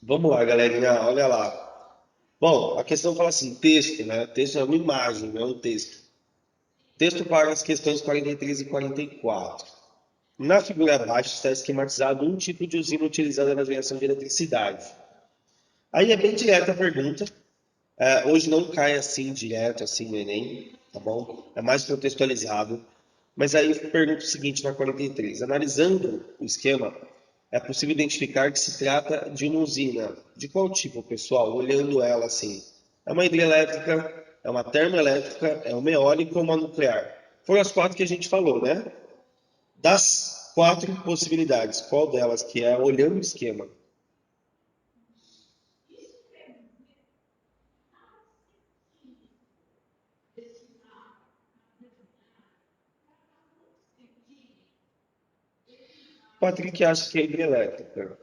Vamos lá, galerinha, olha lá. Bom, a questão fala assim, texto, né? Texto é uma imagem, não é um texto. Texto para as questões 43 e 44. Na figura abaixo está esquematizado um tipo de usina utilizada na geração de eletricidade. Aí é bem direta a pergunta. Hoje não cai assim direto, assim no Enem, tá bom? É mais contextualizado. Mas aí eu pergunto o seguinte na 43. Analisando o esquema, é possível identificar que se trata de uma usina. De qual tipo, pessoal? Olhando ela assim. É uma hidrelétrica, é uma termoelétrica, é uma eólica ou uma nuclear? Foram as quatro que a gente falou, né? Das quatro possibilidades, qual delas que é olhando o esquema? Patrick acha que é hidrelétrica.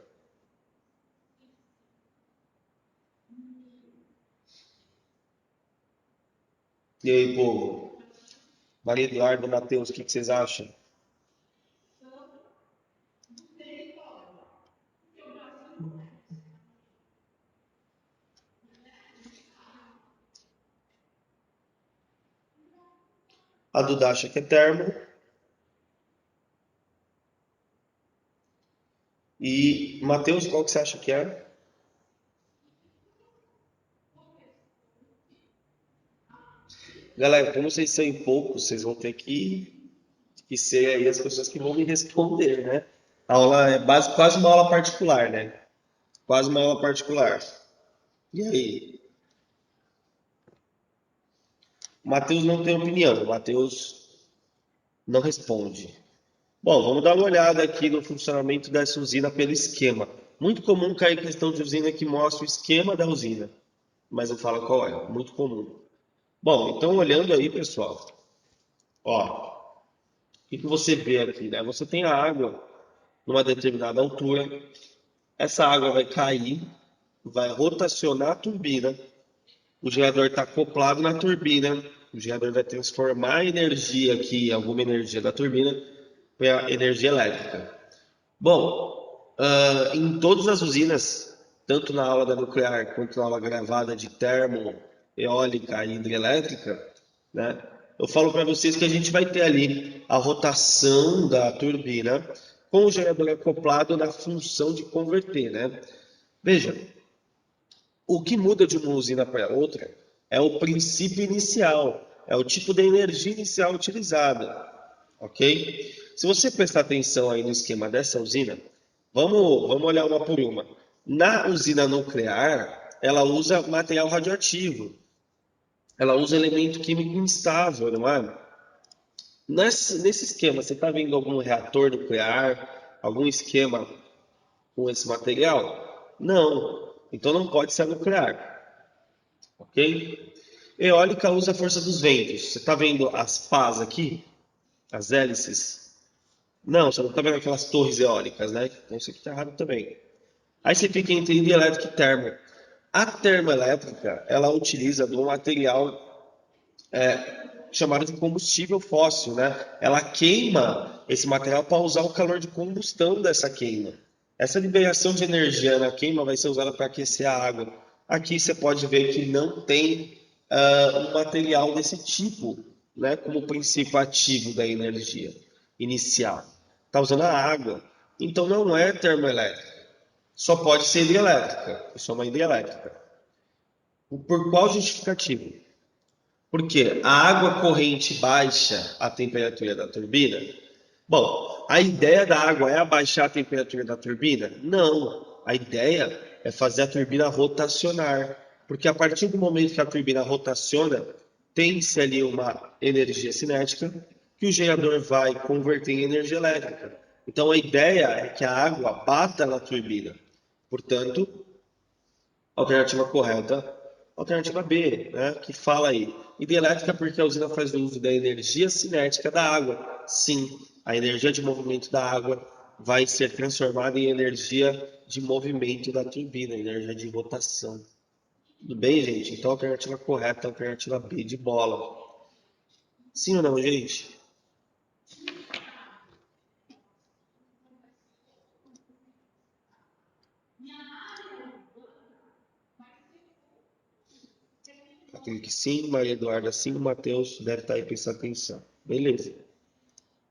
E aí, povo? Maria Eduardo, Matheus, o que vocês acham? A Duda acha que é termo. E Matheus, qual que você acha que é? Galera, como vocês são em poucos, vocês vão ter que ser aí as pessoas que vão me responder, né? A aula é quase uma aula particular, né? Quase uma aula particular. E aí? O Matheus não tem opinião, o Matheus não responde. Bom, vamos dar uma olhada aqui no funcionamento dessa usina pelo esquema. Muito comum cair questão de usina que mostra o esquema da usina, mas não fala qual é. Muito comum. Bom, então olhando aí, pessoal, ó, o que você vê aqui, né? Você tem a água numa determinada altura, essa água vai cair, vai rotacionar a turbina, o gerador está acoplado na turbina, o gerador vai transformar a energia aqui, alguma energia da turbina, para energia elétrica. Bom, em todas as usinas, tanto na aula da nuclear quanto na aula gravada de termo, eólica e hidrelétrica, né? Eu falo para vocês que a gente vai ter ali a rotação da turbina com o gerador acoplado na função de converter, né? Veja, o que muda de uma usina para outra é o princípio inicial, é o tipo de energia inicial utilizada, ok? Se você prestar atenção aí no esquema dessa usina, vamos olhar uma por uma. Na usina nuclear, ela usa material radioativo, ela usa elemento químico instável, não é? Nesse esquema, você está vendo algum reator nuclear, algum esquema com esse material? Não. Então não pode ser nuclear, ok? Eólica usa a força dos ventos. Você está vendo as pás aqui? As hélices? Não, você não está vendo aquelas torres eólicas, né? Então isso aqui está errado também. Aí você fica entre hidrelétrica e termo. A termoelétrica, ela utiliza do material chamado de combustível fóssil, né? Ela queima esse material para usar o calor de combustão dessa queima. Essa liberação de energia na queima vai ser usada para aquecer a água. Aqui você pode ver que não tem um material desse tipo, né? Como princípio ativo da energia inicial. Está usando a água. Então não é termoelétrica. Só pode ser hidrelétrica. Isso é uma hidrelétrica. Por qual justificativo? Porque a água corrente baixa a temperatura da turbina. Bom, a ideia da água é abaixar a temperatura da turbina? Não. A ideia é fazer a turbina rotacionar. Porque a partir do momento que a turbina rotaciona, tem-se ali uma energia cinética que o gerador vai converter em energia elétrica. Então a ideia é que a água bata na turbina. Portanto, alternativa correta, alternativa B, né, que fala aí. Hidrelétrica porque a usina faz uso da energia cinética da água. Sim, a energia de movimento da água vai ser transformada em energia de movimento da turbina, energia de rotação. Tudo bem, gente? Então, a alternativa correta é a alternativa B de bola. Sim ou não, gente? Patrick sim, Maria Eduarda sim, o Matheus deve estar aí prestando atenção. Beleza.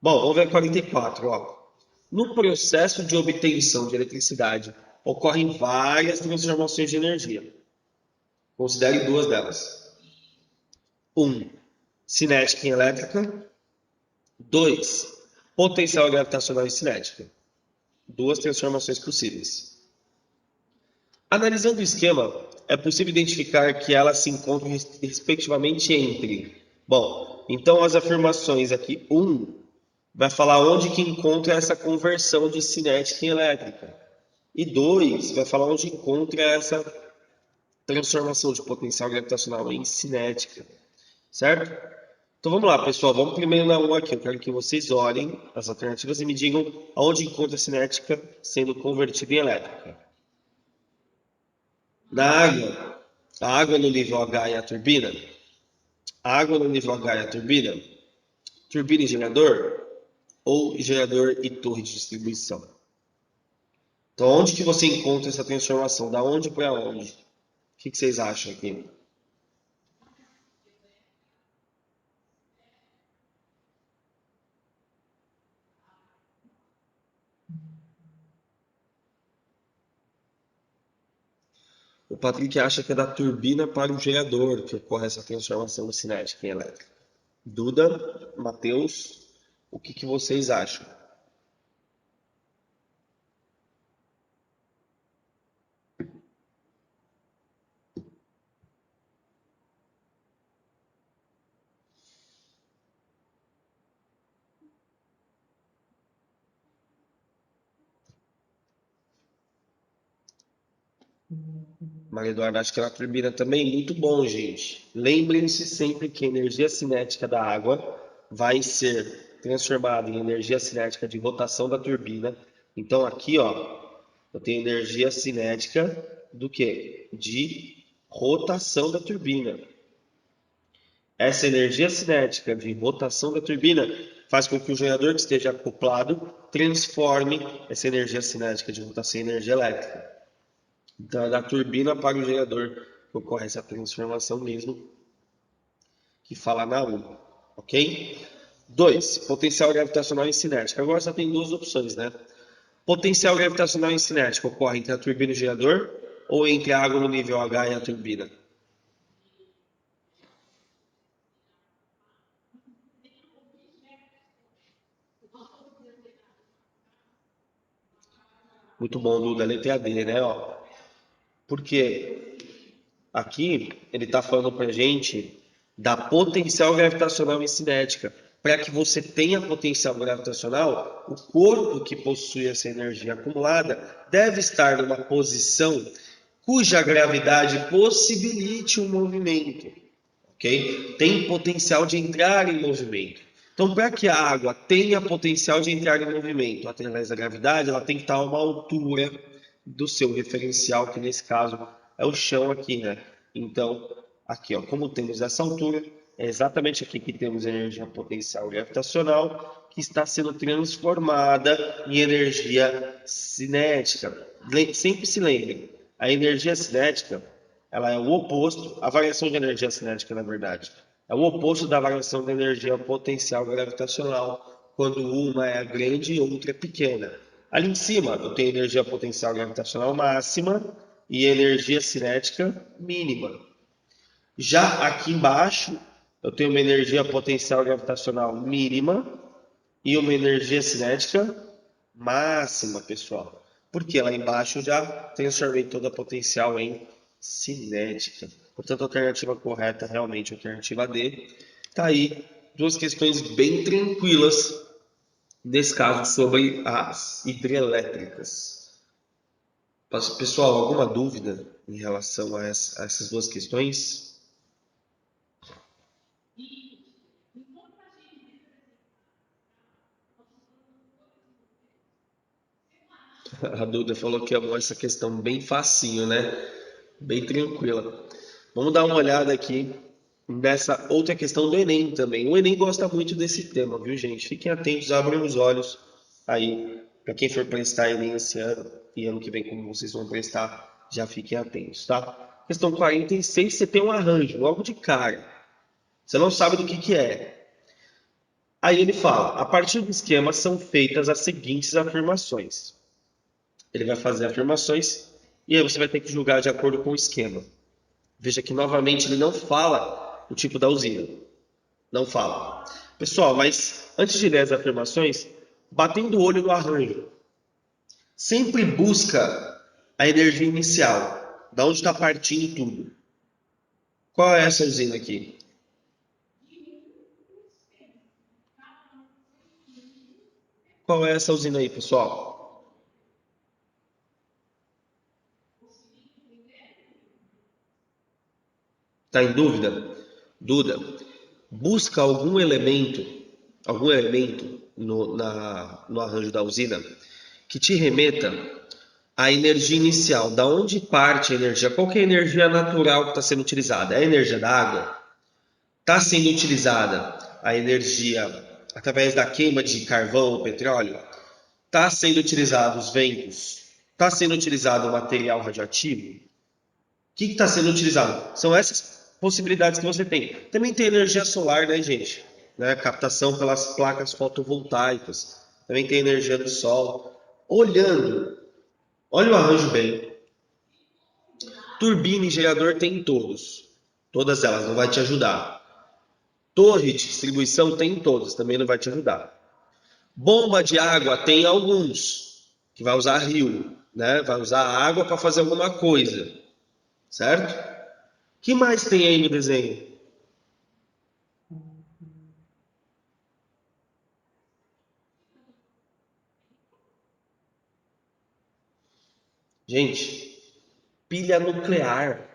Bom, vamos ver a 44, ó. No processo de obtenção de eletricidade, ocorrem várias transformações de energia. Considere duas delas. 1. Cinética em elétrica. 2. Potencial gravitacional e cinética. Duas transformações possíveis. Analisando o esquema, é possível identificar que elas se encontram respectivamente entre... Bom, então as afirmações aqui, 1, vai falar onde que encontra essa conversão de cinética em elétrica. E 2, vai falar onde encontra essa transformação de potencial gravitacional em cinética. Certo? Então vamos lá, pessoal. Vamos primeiro na 1 aqui. Eu quero que vocês olhem as alternativas e me digam aonde encontra a cinética sendo convertida em elétrica. Na água, a água no nível H é a turbina. A água no nível H é a turbina. Turbina e gerador ou gerador e torre de distribuição. Então, onde que você encontra essa transformação? Da onde para onde? O que vocês acham aqui? O Patrick acha que é da turbina para o gerador que ocorre essa transformação cinética em elétrica. Duda, Matheus, o que vocês acham? Maria Eduarda acha que é na turbina também. Muito bom, gente. Lembrem-se sempre que a energia cinética da água vai ser transformada em energia cinética de rotação da turbina. Então aqui, ó, eu tenho energia cinética do quê? De rotação da turbina. Essa energia cinética de rotação da turbina faz com que o gerador que esteja acoplado transforme essa energia cinética de rotação em energia elétrica. Então, é da turbina para o gerador que ocorre essa transformação mesmo, que fala na 1, ok? 2. Potencial gravitacional e cinética. Agora só tem duas opções, né? Potencial gravitacional e cinética ocorre entre a turbina e o gerador ou entre a água no nível H e a turbina? Muito bom, Duda. Letra D, né? Ó. Porque aqui ele está falando para a gente da potencial gravitacional e cinética. Para que você tenha potencial gravitacional, o corpo que possui essa energia acumulada deve estar numa posição cuja gravidade possibilite um movimento, ok? Tem potencial de entrar em movimento. Então, para que a água tenha potencial de entrar em movimento através da gravidade, ela tem que estar a uma altura do seu referencial, que nesse caso é o chão aqui, né? Então, aqui, ó, como temos essa altura, é exatamente aqui que temos a energia potencial gravitacional que está sendo transformada em energia cinética. Sempre se lembrem, a energia cinética ela é o oposto, a variação de energia cinética, na verdade, é o oposto da variação da energia potencial gravitacional, quando uma é grande e outra é pequena. Ali em cima, eu tenho energia potencial gravitacional máxima e energia cinética mínima. Já aqui embaixo, eu tenho uma energia potencial gravitacional mínima e uma energia cinética máxima, pessoal. Porque lá embaixo eu já transformei toda a potencial em cinética. Portanto, a alternativa correta é realmente a alternativa D. Tá aí duas questões bem tranquilas, nesse caso, sobre as hidrelétricas. Pessoal, alguma dúvida em relação a essas duas questões? A Duda falou que amou essa questão bem facinho, né? Bem tranquila. Vamos dar uma olhada aqui nessa outra questão do Enem também. O Enem gosta muito desse tema, viu, gente? Fiquem atentos, abram os olhos aí. Para quem for prestar Enem esse ano e ano que vem, como vocês vão prestar, já fiquem atentos, tá? Questão 46, você tem um arranjo logo de cara. Você não sabe do que é. Aí ele fala, a partir do esquema são feitas as seguintes afirmações. Ele vai fazer afirmações e aí você vai ter que julgar de acordo com o esquema. Veja que novamente ele não fala o tipo da usina. Não fala. Pessoal, mas antes de ler as afirmações, batendo o olho no arranjo. Sempre busca a energia inicial. Da onde está partindo tudo. Qual é essa usina aqui? Qual é essa usina aí, pessoal? Está em dúvida? Duda, busca algum elemento no arranjo da usina que te remeta à energia inicial. Da onde parte a energia? Qual que é a energia natural que está sendo utilizada? É a energia da água? Está sendo utilizada a energia através da queima de carvão ou petróleo? Está sendo utilizado os ventos? Está sendo utilizado o material radioativo? O que está sendo utilizado? São essas possibilidades que você tem. Também tem energia solar, né, gente? Né? Captação pelas placas fotovoltaicas. Também tem energia do sol. Olhando, olha o arranjo bem. Turbina e gerador tem em todos. Todas elas, não vai te ajudar. Torre de distribuição tem em todos, também não vai te ajudar. Bomba de água tem alguns, que vai usar rio, né? Vai usar água para fazer alguma coisa, certo? O que mais tem aí no desenho? Gente, pilha nuclear.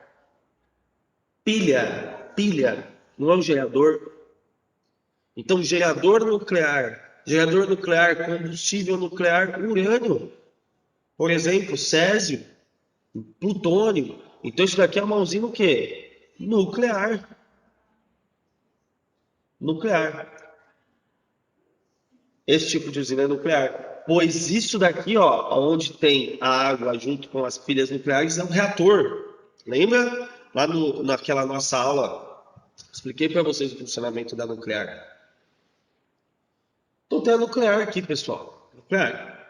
Pilha, não é um gerador. Então, gerador nuclear, combustível nuclear, urânio, por exemplo, césio, plutônio. Então, isso daqui é uma usina o quê? Nuclear. Nuclear. Esse tipo de usina é nuclear. Pois isso daqui, ó, onde tem a água junto com as pilhas nucleares, é um reator. Lembra? Lá naquela nossa aula, expliquei para vocês o funcionamento da nuclear. Então tem a nuclear aqui, pessoal. Nuclear.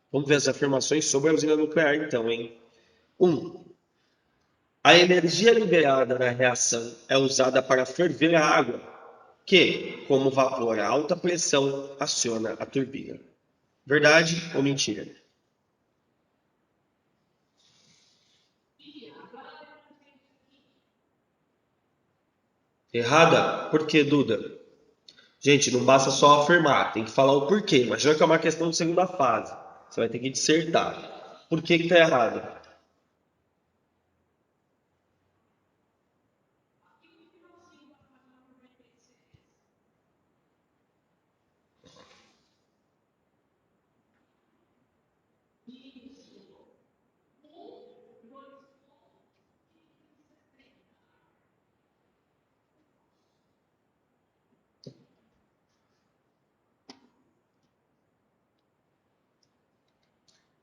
Vamos ver as afirmações sobre a usina nuclear, então, hein? 1. A energia liberada na reação é usada para ferver a água, que, como vapor a alta pressão, aciona a turbina. Verdade ou mentira? Errada? Por que, Duda? Gente, não basta só afirmar, tem que falar o porquê. Imagina que é uma questão de segunda fase. Você vai ter que dissertar. Por que está errado?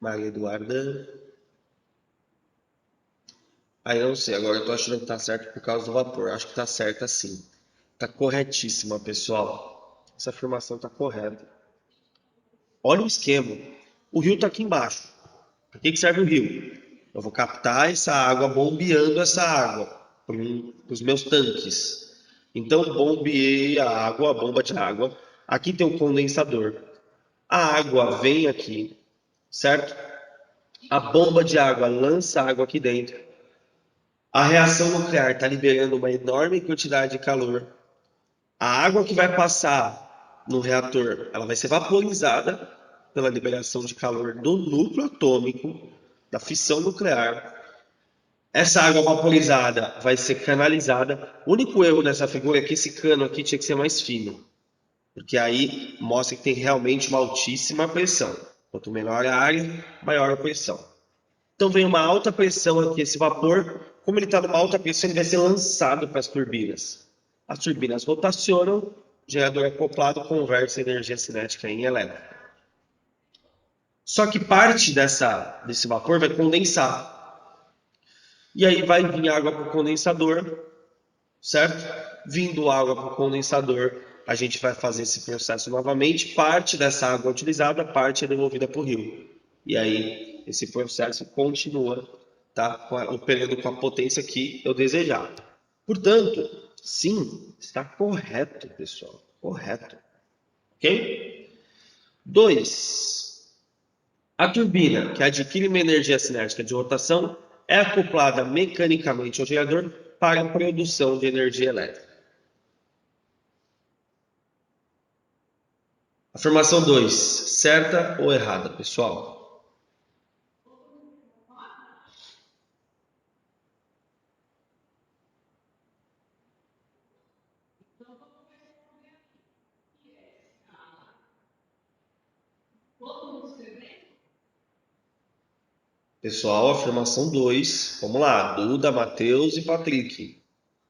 Maria Eduarda. Aí eu não sei, agora eu tô achando que tá certo por causa do vapor. Acho que tá certo assim. Tá corretíssima, pessoal. Essa afirmação tá correta. Olha o esquema. O rio tá aqui embaixo. Para que serve o rio? Eu vou captar essa água bombeando essa água para os meus tanques. Então, bombeei a água, a bomba de água. Aqui tem o condensador. A água vem aqui, certo? A bomba de água lança água aqui dentro. A reação nuclear está liberando uma enorme quantidade de calor. A água que vai passar no reator, ela vai ser vaporizada pela liberação de calor do núcleo atômico, da fissão nuclear. Essa água vaporizada vai ser canalizada. O único erro dessa figura é que esse cano aqui tinha que ser mais fino, porque aí mostra que tem realmente uma altíssima pressão. Quanto menor a área, maior a pressão. Então vem uma alta pressão aqui, esse vapor, como ele está numa alta pressão, ele vai ser lançado para as turbinas. As turbinas rotacionam, o gerador acoplado converte a energia cinética em elétrica. Só que parte desse vapor vai condensar. E aí vai vir água para o condensador, certo? Vindo água para o condensador, a gente vai fazer esse processo novamente. Parte dessa água utilizada, parte é devolvida para o rio. E aí esse processo continua, tá? Operando com a potência que eu desejar. Portanto, sim, está correto, pessoal. Correto. Ok? 2. A turbina, que adquire uma energia cinética de rotação, é acoplada mecanicamente ao gerador para a produção de energia elétrica. Afirmação 2. Certa ou errada, pessoal? Pessoal, afirmação 2. Vamos lá. Duda, Matheus e Patrick.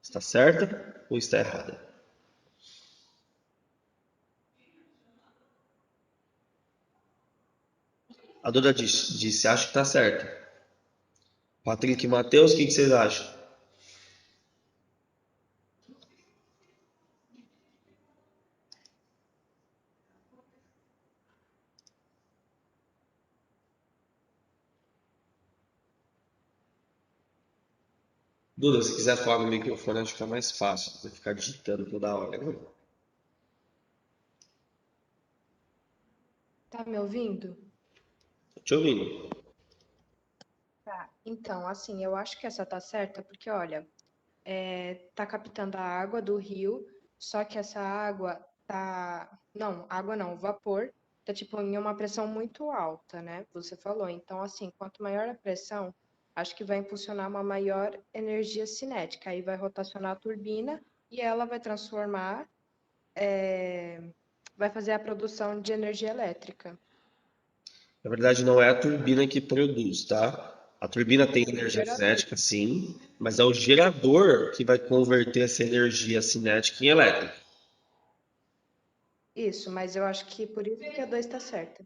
Está certa ou está errada? A Duda disse acho que está certa. Patrick e Matheus, o que vocês acham? Duda, se quiser falar no microfone, acho que é mais fácil. Você ficar digitando toda hora. Tá me ouvindo? Tô te ouvindo. Tá. Então, assim, eu acho que essa tá certa, porque, olha, tá captando a água do rio, só que essa água tá. Não, água não, o vapor tá, tipo, em uma pressão muito alta, né? Você falou. Então, assim, quanto maior a pressão, acho que vai impulsionar uma maior energia cinética. Aí vai rotacionar a turbina e ela vai transformar, vai fazer a produção de energia elétrica. Na verdade, não é a turbina que produz, tá? A turbina tem energia Gerador. cinética, sim, mas é o gerador que vai converter essa energia cinética em elétrica. Isso, mas eu acho que por isso que a 2 está certa.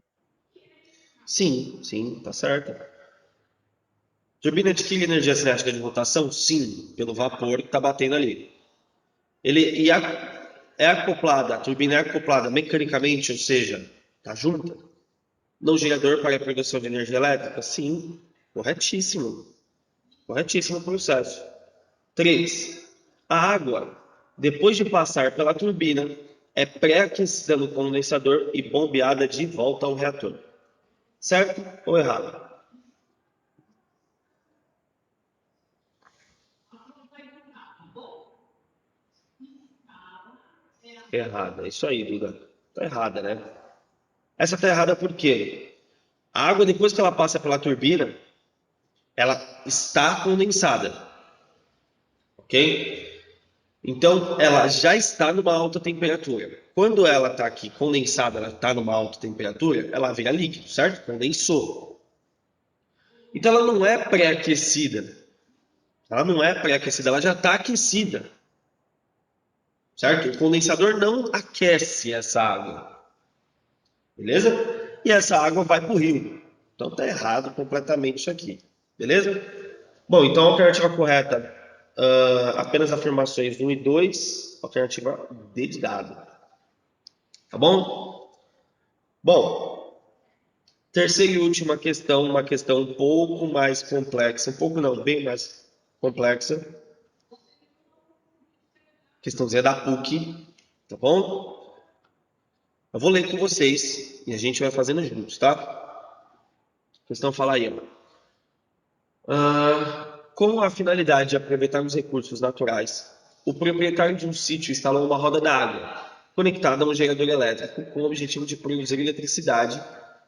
Sim, sim, tá certo. Turbina adquire energia cinética de rotação? Sim, pelo vapor que está batendo ali. É acoplada, a turbina é acoplada mecanicamente, ou seja, está junta, no gerador para a produção de energia elétrica? Sim, corretíssimo. Corretíssimo o processo. 3. A água, depois de passar pela turbina, é pré-aquecida no condensador e bombeada de volta ao reator. Certo ou errado? Errada. Isso aí, Duda. Tá errada, né? Essa tá errada por quê? A água, depois que ela passa pela turbina, ela está condensada, ok? Então, ela já está numa alta temperatura. Quando ela está aqui condensada, ela está numa alta temperatura, ela vira líquido, certo? Condensou. Então, ela não é pré-aquecida. Ela não é pré-aquecida, ela já está aquecida, certo? O condensador não aquece essa água, beleza? E essa água vai para o rio. Então, está errado completamente isso aqui, beleza? Bom, então a alternativa correta, apenas afirmações 1 e 2, alternativa D de dado. Tá bom? Bom, terceira e última questão, uma questão um pouco mais complexa, um pouco não, bem mais complexa. Questãozinha da PUC, tá bom? Eu vou ler com vocês e a gente vai fazendo juntos, tá? A questão fala aí, ó. Com a finalidade de aproveitar os recursos naturais, o proprietário de um sítio instalou uma roda d'água conectada a um gerador elétrico com o objetivo de produzir eletricidade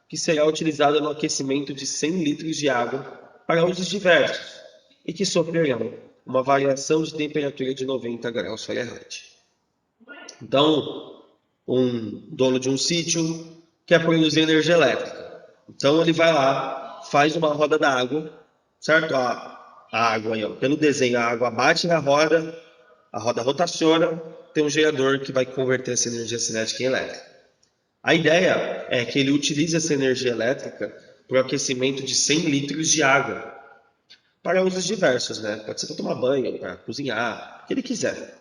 que será utilizada no aquecimento de 100 litros de água para usos diversos e que sofrerão uma variação de temperatura de 90 graus Fahrenheit. Então, um dono de um sítio quer produzir energia elétrica. Então, ele vai lá, faz uma roda d'água, certo? A água aí, ó, pelo desenho, a água bate na roda, a roda rotaciona, tem um gerador que vai converter essa energia cinética em elétrica. A ideia é que ele utilize essa energia elétrica para o aquecimento de 100 litros de água, para usos diversos, né? Pode ser para tomar banho, para cozinhar, o que ele quiser.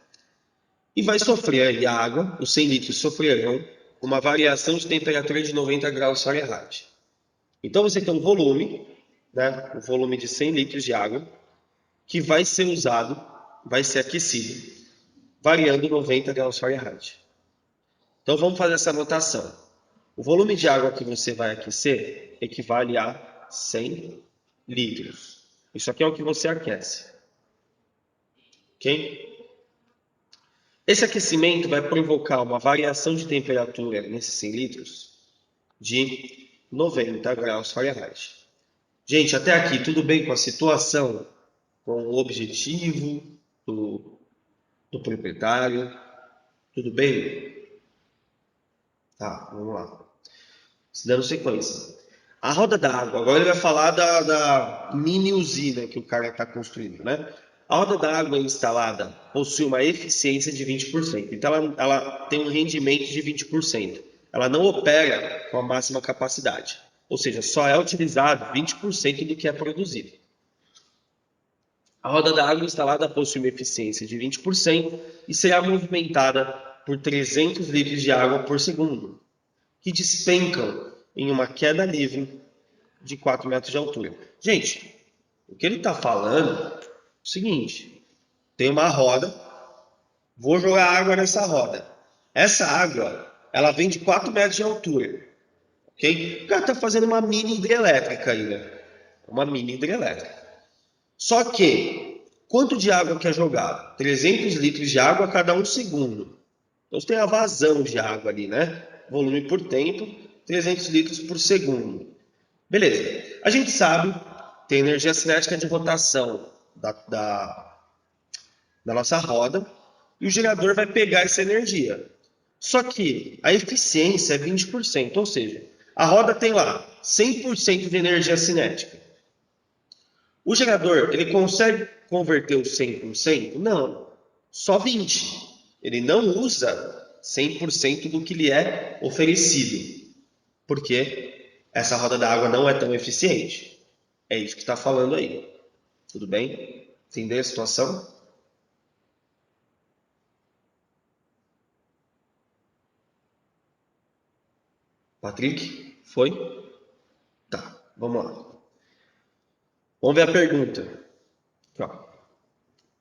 E vai sofrer aí a água, os 100 litros sofrerão uma variação de temperatura de 90 graus Fahrenheit. Então você tem um volume, né? Um volume de 100 litros de água que vai ser usado, vai ser aquecido, variando 90 graus Fahrenheit. Então vamos fazer essa anotação. O volume de água que você vai aquecer equivale a 100 litros. Isso aqui é o que você aquece. Ok? Esse aquecimento vai provocar uma variação de temperatura nesses 100 litros de 90 graus Fahrenheit. Gente, até aqui tudo bem com a situação, com o objetivo do proprietário? Tudo bem? Tá, vamos lá. Dando sequência. A roda d'água, agora ele vai falar da mini usina que o cara está construindo, né? A roda d'água instalada possui uma eficiência de 20%. Então ela tem um rendimento de 20%. Ela não opera com a máxima capacidade. Ou seja, só é utilizado 20% do que é produzido. A roda d'água instalada possui uma eficiência de 20% e será movimentada por 300 litros de água por segundo, que despencam em uma queda livre de 4 metros de altura. Gente, o que ele está falando é o seguinte: tem uma roda, vou jogar água nessa roda. Essa água, ela vem de 4 metros de altura, ok? O cara está fazendo uma mini hidrelétrica aí, né? Uma mini hidrelétrica. Só que, quanto de água que é jogado? 300 litros de água a cada 1 segundo. Então você tem a vazão de água ali, né? Volume por tempo, 300 litros por segundo. Beleza. A gente sabe, tem energia cinética de rotação da nossa roda, e o gerador vai pegar essa energia. Só que a eficiência é 20%, ou seja, a roda tem lá 100% de energia cinética. O gerador, ele consegue converter o 100%? Não, só 20%. Ele não usa 100% do que lhe é oferecido, porque essa roda da água não é tão eficiente. É isso que está falando aí. Tudo bem? Entendeu a situação? Patrick? Foi? Tá, vamos lá. Vamos ver a pergunta. Aqui, ó.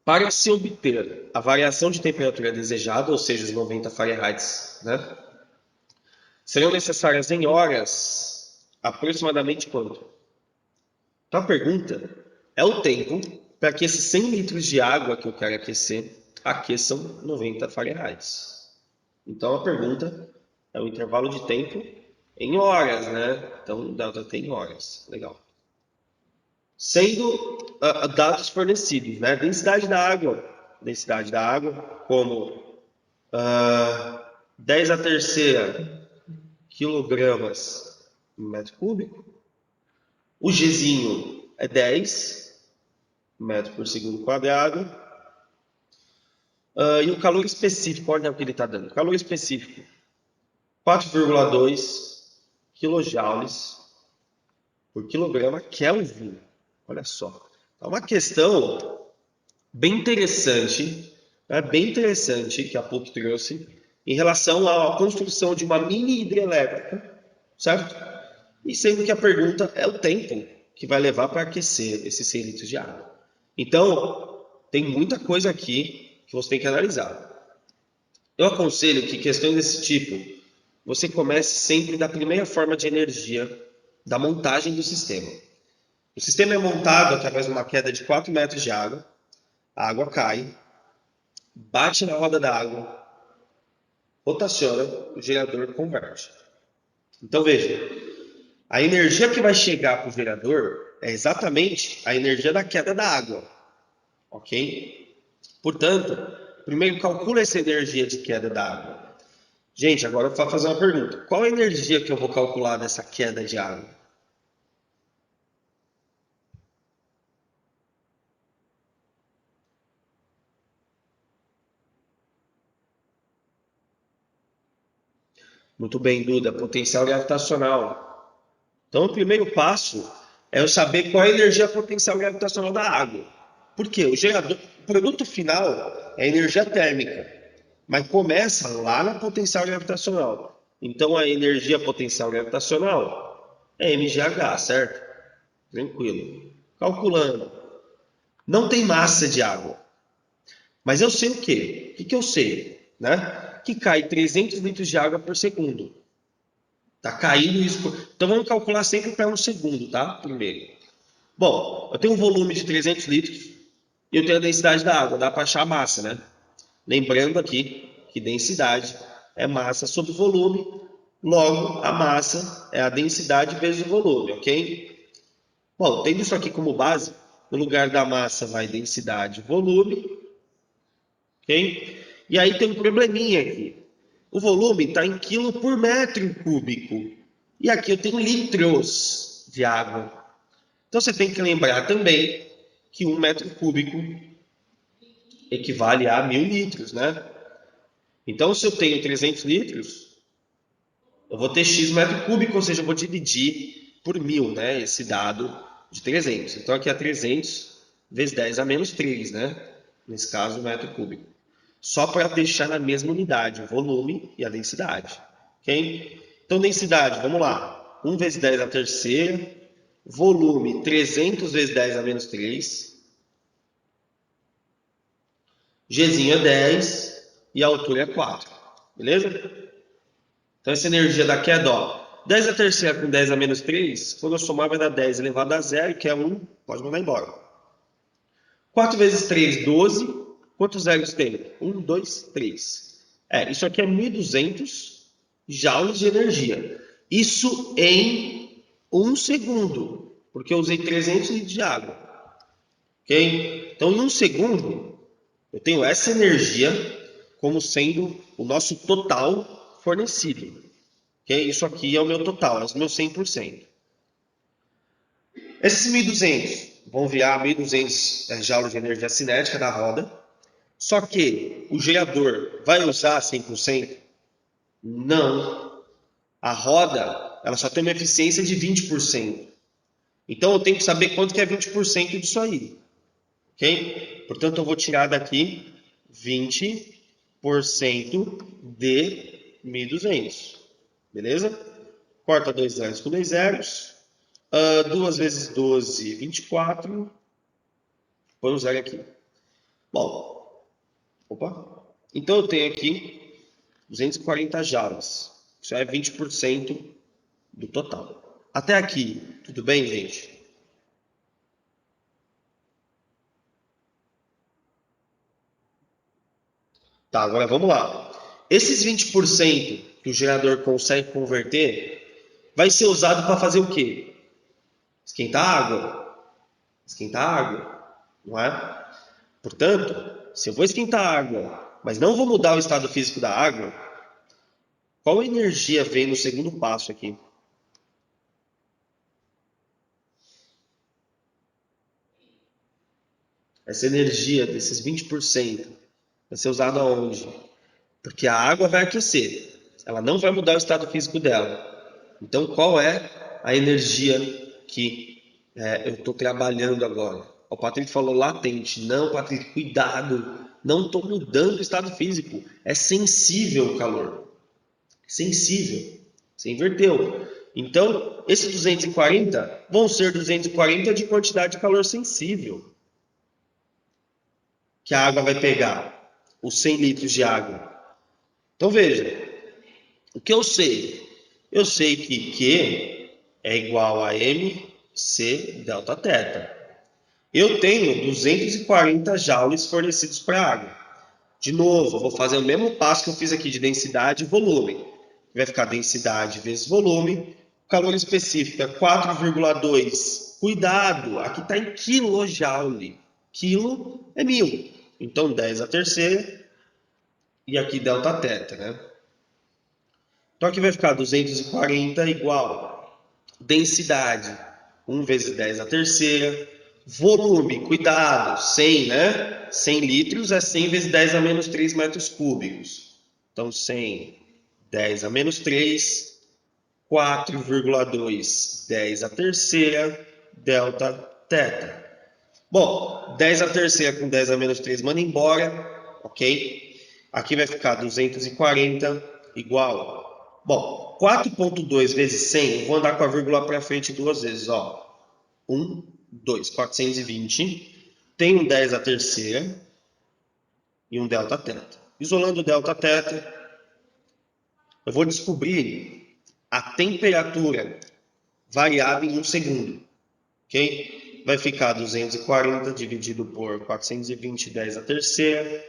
Para se obter a variação de temperatura desejada, ou seja, os 90 Fahrenheit, né? Seriam necessárias em horas aproximadamente quanto? Então a pergunta é o tempo para que esses 100 litros de água que eu quero aquecer aqueçam 90 Fahrenheit. Então a pergunta é o intervalo de tempo em horas, né? Então data tem horas. Legal. Sendo dados fornecidos, né? Densidade da água, como 10 a terceira quilogramas por metro cúbico. O Gzinho é 10 metros por segundo quadrado. E o calor específico, olha o que ele está dando. Calor específico, 4,2 quilojoules por quilograma Kelvin. Olha só. É uma questão bem interessante, né? Bem interessante que a PUC trouxe em relação à construção de uma mini hidrelétrica, certo? E sendo que a pergunta é o tempo que vai levar para aquecer esses 100 litros de água. Então, tem muita coisa aqui que você tem que analisar. Eu aconselho que questões desse tipo, você comece sempre da primeira forma de energia da montagem do sistema. O sistema é montado através de uma queda de 4 metros de água, a água cai, bate na roda da água, rotaciona, o gerador converte. Então veja, a energia que vai chegar para o gerador é exatamente a energia da queda da água, ok? Portanto, primeiro calcula essa energia de queda da água. Gente, agora eu vou fazer uma pergunta. Qual a energia que eu vou calcular dessa queda de água? Muito bem, Duda, potencial gravitacional. Então, o primeiro passo é eu saber qual é a energia potencial gravitacional da água. Por quê? O produto final é energia térmica, mas começa lá na potencial gravitacional. Então a energia potencial gravitacional é mgh, certo? Tranquilo. Calculando. Não tem massa de água. Mas eu sei o quê? O que eu sei? Né? Que cai 300 litros de água por segundo. Tá caindo isso. Então vamos calcular sempre para um segundo, tá? Primeiro. Bom, eu tenho um volume de 300 litros e eu tenho a densidade da água. Dá para achar a massa, né? Lembrando aqui que densidade é massa sobre volume. Logo, a massa é a densidade vezes o volume, ok? Bom, tendo isso aqui como base, no lugar da massa vai densidade, volume, ok? E aí tem um probleminha aqui. O volume está em quilo por metro cúbico. E aqui eu tenho litros de água. Então você tem que lembrar também que 1 metro cúbico equivale a 1.000 litros, né? Então se eu tenho 300 litros, eu vou ter x metro cúbico, ou seja, eu vou dividir por 1.000, né? Esse dado de 300. Então aqui é 300 vezes 10 a menos 3, né? Nesse caso, metro cúbico. Só para deixar na mesma unidade, o volume e a densidade. Ok? Então, densidade, vamos lá. 1 vezes 10 a terceira. Volume, 300 vezes 10 a menos 3. Gzinho é 10 e a altura é 4. Beleza? Então, essa energia daqui é dó. 10 a terceira com 10 a menos 3, quando eu somar vai dar 10 elevado a zero, que é 1, pode mandar embora. 4 vezes 3, 12. Quantos zeros tem? 1, 2, 3. Isso aqui é 1.200 joules de energia. Isso em 1 segundo, porque eu usei 300 litros de água. Ok? Então, em 1 segundo, eu tenho essa energia como sendo o nosso total fornecido. Okay? Isso aqui é o meu total, é o meu 100%. Esses 1.200 vão virar 1.200 joules de energia cinética da roda. Só que o gerador vai usar 100%? Não. A roda ela só tem uma eficiência de 20%. Então eu tenho que saber quanto que é 20% disso aí. Ok? Portanto, eu vou tirar daqui 20% de 1.200. Beleza? Corta 2 zeros com 2 zeros. 2 vezes 12, 24. Põe um zero aqui. Bom, opa. Então eu tenho aqui 240 joules. Isso é 20% do total. Até aqui, tudo bem, gente? Tá, agora vamos lá. Esses 20% que o gerador consegue converter vai ser usado para fazer o quê? Esquentar água. Esquentar água, não é? Portanto, se eu vou esquentar água, mas não vou mudar o estado físico da água, qual energia vem no segundo passo aqui? Essa energia desses 20% vai ser usada onde? Porque a água vai aquecer, ela não vai mudar o estado físico dela. Então, qual é a energia que eu estou trabalhando agora? O Patrick falou latente. Não, Patrick, cuidado. Não estou mudando o estado físico. É sensível o calor. Sensível. Você inverteu. Então, esses 240 vão ser 240 de quantidade de calor sensível que a água vai pegar. Os 100 litros de água. Então, veja. O que eu sei? Eu sei que Q é igual a mc delta θ. Eu tenho 240 joules fornecidos para a água. De novo, eu vou fazer o mesmo passo que eu fiz aqui de densidade e volume. Vai ficar densidade vezes volume. O calor específico é 4,2. Cuidado, aqui está em quilojoule. Quilo é 1.000. Então 10 a terceira e aqui delta θ, né? Então aqui vai ficar 240 igual densidade, 1 vezes 10 a terceira, volume, cuidado, 100, né? 100 litros é 100 vezes 10 a menos 3 metros cúbicos. Então 100, 10 a menos 3, 4,2, 10 a terceira, delta θ. Bom, 10 a terceira com 10 a menos 3 manda embora, ok? Aqui vai ficar 240 igual. Bom, 4.2 vezes 100, eu vou andar com a vírgula para frente duas vezes, ó. 1, 2, 420. Tem um 10 a terceira e um delta θ. Isolando o delta θ, eu vou descobrir a temperatura variável em 1 segundo, ok? Vai ficar 240 dividido por 420, 10 a terceira.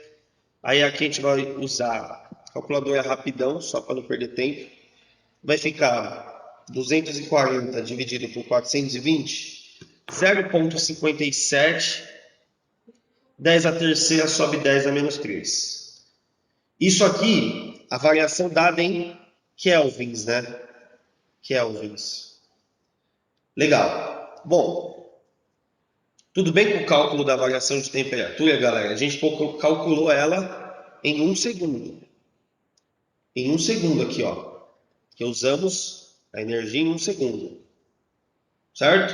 Aí aqui a gente vai usar a calculadora rapidão, só para não perder tempo. Vai ficar 240 dividido por 420, 0,57. 10 a terceira sobe 10 a menos 3. Isso aqui, a variação dada em kelvins, né? Kelvins. Legal. Bom, tudo bem com o cálculo da variação de temperatura, galera? A gente calculou ela em 1 segundo. Em 1 segundo aqui, ó. Que usamos a energia em 1 segundo. Certo?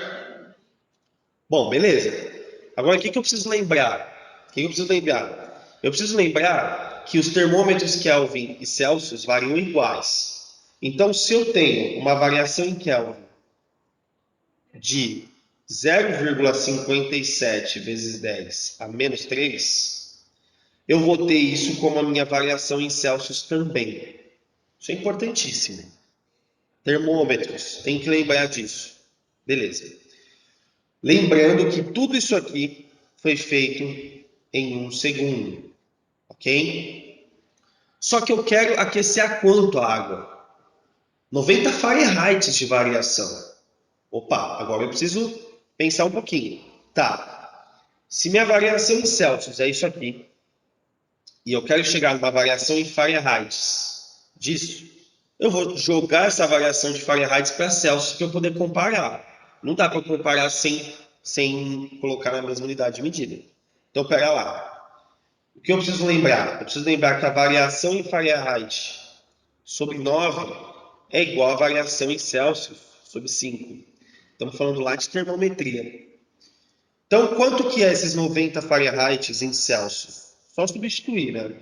Bom, beleza. Agora, o que eu preciso lembrar? Eu preciso lembrar que os termômetros Kelvin e Celsius variam iguais. Então, se eu tenho uma variação em Kelvin de 0,57 vezes 10 a menos 3, eu vou ter isso como a minha variação em Celsius também. Isso é importantíssimo. Termômetros, tem que lembrar disso. Beleza. Lembrando que tudo isso aqui foi feito em 1 segundo, ok? Só que eu quero aquecer a quanto a água? 90 Fahrenheit de variação. Opa, agora eu preciso pensar um pouquinho. Tá, se minha variação em Celsius é isso aqui, e eu quero chegar numa variação em Fahrenheit disso, eu vou jogar essa variação de Fahrenheit para Celsius para eu poder comparar. Não dá para comparar sem colocar na mesma unidade de medida. Então, pera lá. O que eu preciso lembrar? Eu preciso lembrar que a variação em Fahrenheit sobre 9 é igual à variação em Celsius sobre 5. Estamos falando lá de termometria. Então, quanto que é esses 90 Fahrenheit em Celsius? Só substituir, né?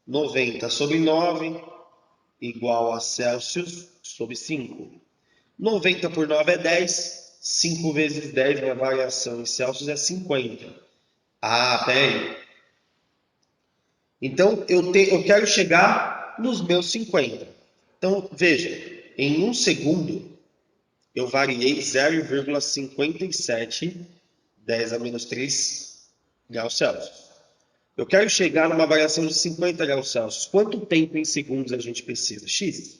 90 sobre 9 igual a Celsius sobre 5. 90 por 9 é 10. 5 vezes 10, minha variação em Celsius é 50. Ah, peraí. Então, eu quero chegar nos meus 50. Então, veja, em 1 segundo, eu variei 0,57, 10 a menos 3 graus Celsius. Eu quero chegar numa variação de 50 graus Celsius. Quanto tempo em segundos a gente precisa? X.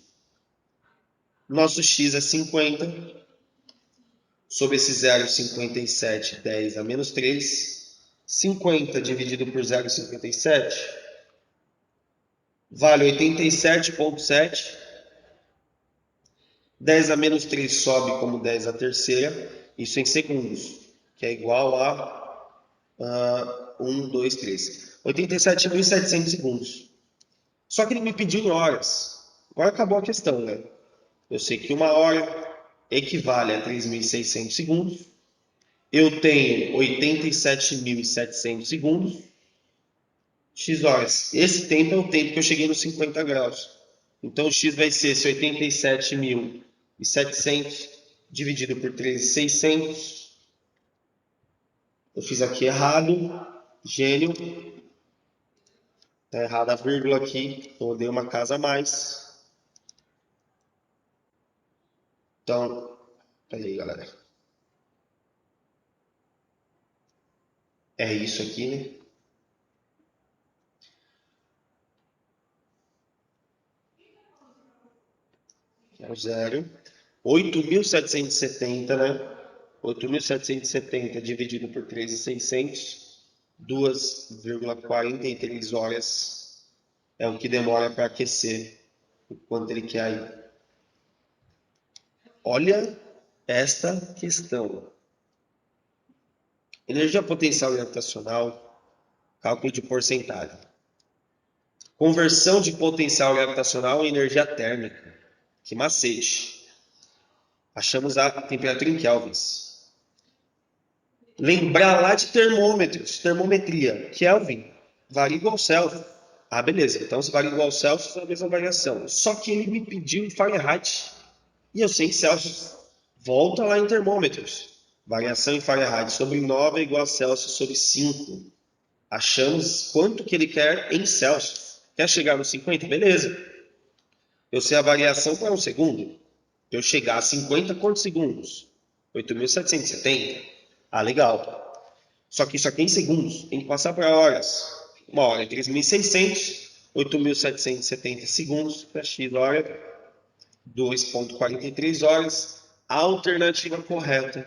Nosso X é 50. Sobre esse 0,57, 10 a menos 3. 50 dividido por 0,57 vale 87,7. 10 a menos 3 sobe como 10 a terceira. Isso em segundos, que é igual a 1, 2, 3. 87.700 segundos. Só que ele me pediu em horas. Agora acabou a questão, né? Eu sei que 1 hora equivale a 3.600 segundos. Eu tenho 87.700 segundos. X horas. Esse tempo é o tempo que eu cheguei nos 50 graus. Então, o X vai ser esse 87.700 dividido por 13.600. Eu fiz aqui errado. Gênio. Está errada a vírgula aqui. Eu dei uma casa a mais. Então, peraí, galera. É isso aqui, né? É o 0. 8.770, né? 8.770 dividido por 13.600, 2,43 horas é o que demora para aquecer o quanto ele quer aí. Olha esta questão. Energia potencial gravitacional, cálculo de porcentagem. Conversão de potencial gravitacional em energia térmica. Que macete. Achamos a temperatura em kelvins. Lembrar lá de termômetros, termometria, Kelvin, varia igual Celsius. Ah, beleza. Então, se varia igual Celsius, é a mesma variação. Só que ele me pediu em Fahrenheit. E eu sei em Celsius. Volta lá em termômetros. Variação em Fahrenheit sobre 9 é igual a Celsius sobre 5. Achamos quanto que ele quer em Celsius. Quer chegar nos 50? Beleza. Eu sei a variação para um segundo. Eu chegar a 50, quantos segundos? 8.770. Ah, legal. Só que isso aqui é em segundos. Tem que passar para horas. Uma hora é 3.600, 8.770 segundos para x hora, 2,43 horas. Alternativa correta.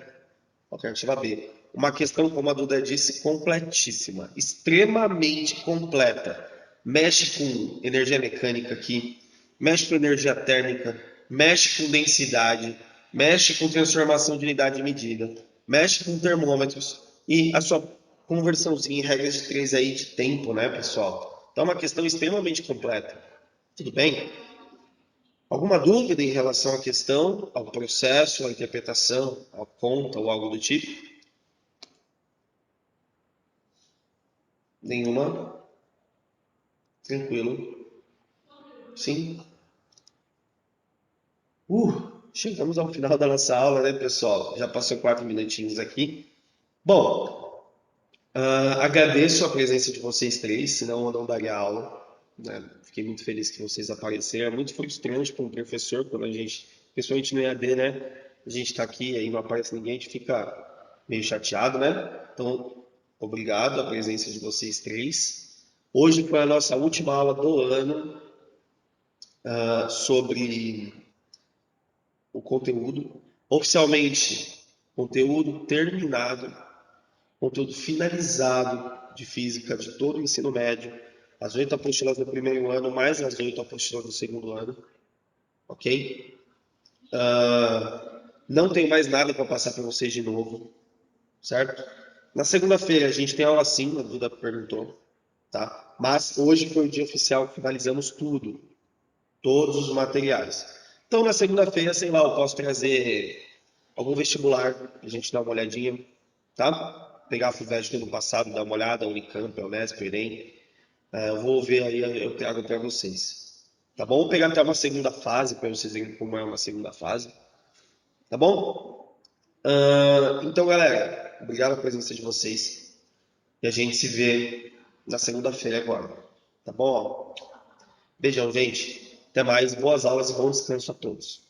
Alternativa B. Uma questão, como a Duda disse, completíssima. Extremamente completa. Mexe com energia mecânica aqui, mexe com energia térmica, mexe com densidade, mexe com transformação de unidade de medida, mexe com termômetros e a sua conversãozinha em regras de 3 aí de tempo, né, pessoal? Então é uma questão extremamente completa. Tudo bem? Alguma dúvida em relação à questão, ao processo, à interpretação, à conta ou algo do tipo? Nenhuma? Tranquilo? Sim? Chegamos ao final da nossa aula, né, pessoal? Já passou 4 minutinhos aqui. Bom, agradeço a presença de vocês três, senão eu não daria aula, né? Fiquei muito feliz que vocês apareceram. É muito frustrante para um professor quando a gente, principalmente no EAD, né? A gente está aqui e aí não aparece ninguém, a gente fica meio chateado, né? Então, obrigado a presença de vocês três. Hoje foi a nossa última aula do ano sobre o conteúdo. Oficialmente, conteúdo terminado, conteúdo finalizado de física de todo o ensino médio, as 8 apostilas do primeiro ano, mais as 8 apostilas do segundo ano, ok? Não tenho mais nada para passar para vocês de novo, certo? Na segunda-feira a gente tem aula sim, a Duda perguntou, tá? Mas hoje foi o dia oficial que finalizamos tudo, todos os materiais. Então na segunda-feira, sei lá, eu posso trazer algum vestibular pra gente dar uma olhadinha, tá? Pegar a FUVEST do ano passado, dar uma olhada, Unicamp, Unesp, Enem. Eu vou ver aí, eu trago para vocês. Tá bom? Vou pegar até uma segunda fase, para vocês verem como é uma segunda fase. Tá bom? Então, galera, obrigado pela presença de vocês. E a gente se vê na segunda-feira agora. Tá bom? Beijão, gente. Até mais. Boas aulas e bom descanso a todos.